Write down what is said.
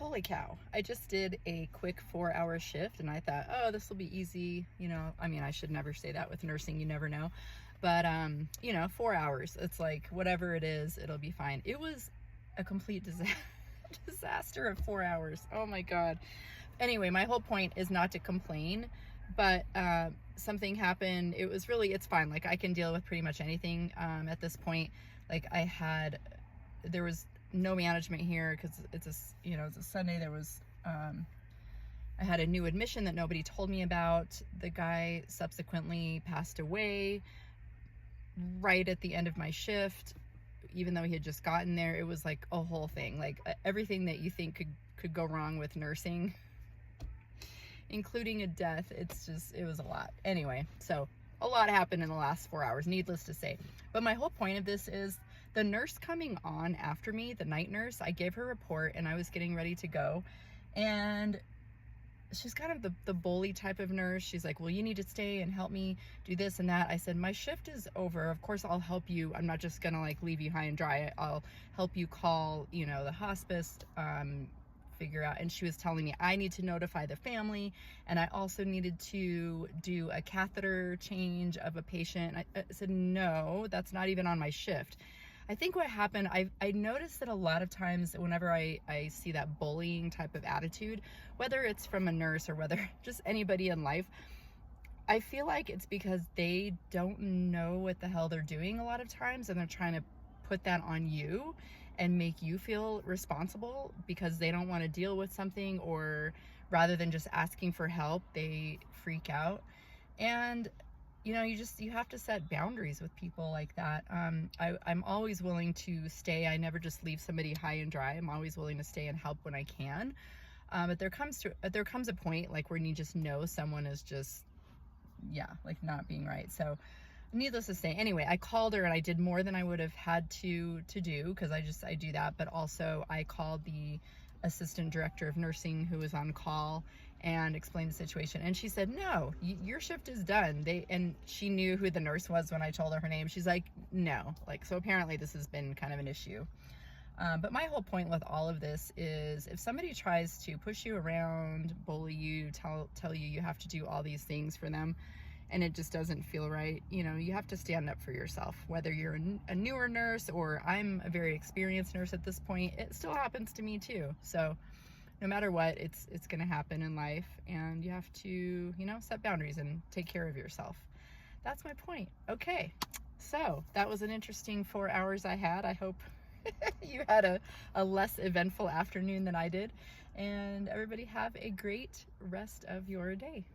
holy cow, I just did a quick 4-hour shift and I thought, oh, this will be easy. You know, I mean, I should never say that with nursing, you never know. But, you know, 4 hours, it's like whatever it is, it'll be fine. It was a complete disaster of 4 hours. Oh my God. Anyway, my whole point is not to complain, but something happened. It was really, it's fine. Like I can deal with pretty much anything at this point. Like there was no management here because it's a Sunday. There was I had a new admission that nobody told me about. The guy subsequently passed away right at the end of my shift, even though he had just gotten there. It was like a whole thing, like everything that you think could go wrong with nursing, including a death. It was a lot. Anyway, so a lot happened in the last 4 hours, needless to say. But my whole point of this is the nurse coming on after me, the night nurse, I gave her a report and I was getting ready to go. And she's kind of the bully type of nurse. She's like, well, you need to stay and help me do this and that. I said, my shift is over. Of course, I'll help you. I'm not just gonna like leave you high and dry. I'll help you call, you know, the hospice, figure out. And she was telling me I need to notify the family, and I also needed to do a catheter change of a patient. I said, no, that's not even on my shift. I think what happened, I noticed that a lot of times whenever I see that bullying type of attitude, whether it's from a nurse or whether just anybody in life, I feel like it's because they don't know what the hell they're doing a lot of times, and they're trying to put that on you and make you feel responsible because they don't want to deal with something, or rather than just asking for help, they freak out. And you know, you have to set boundaries with people like that. I'm always willing to stay. I never just leave somebody high and dry. I'm always willing to stay and help when I can. But there comes a point like where you just know someone is just, yeah, like not being right. So needless to say, anyway, I called her and I did more than I would have had to do, because I do that. But also I called the assistant director of nursing who was on call and explained the situation, and she said, no, your shift is done. And she knew who the nurse was when I told her name. She's like, no, like, so apparently this has been kind of an issue. But my whole point with all of this is if somebody tries to push you around, bully you, tell you you have to do all these things for them, and it just doesn't feel right, you know, you have to stand up for yourself. Whether you're a newer nurse or I'm a very experienced nurse at this point, it still happens to me too. So no matter what, it's going to happen in life, and you have to, you know, set boundaries and take care of yourself. That's my point. Okay, so that was an interesting 4 hours I had. I hope you had a less eventful afternoon than I did, and everybody have a great rest of your day.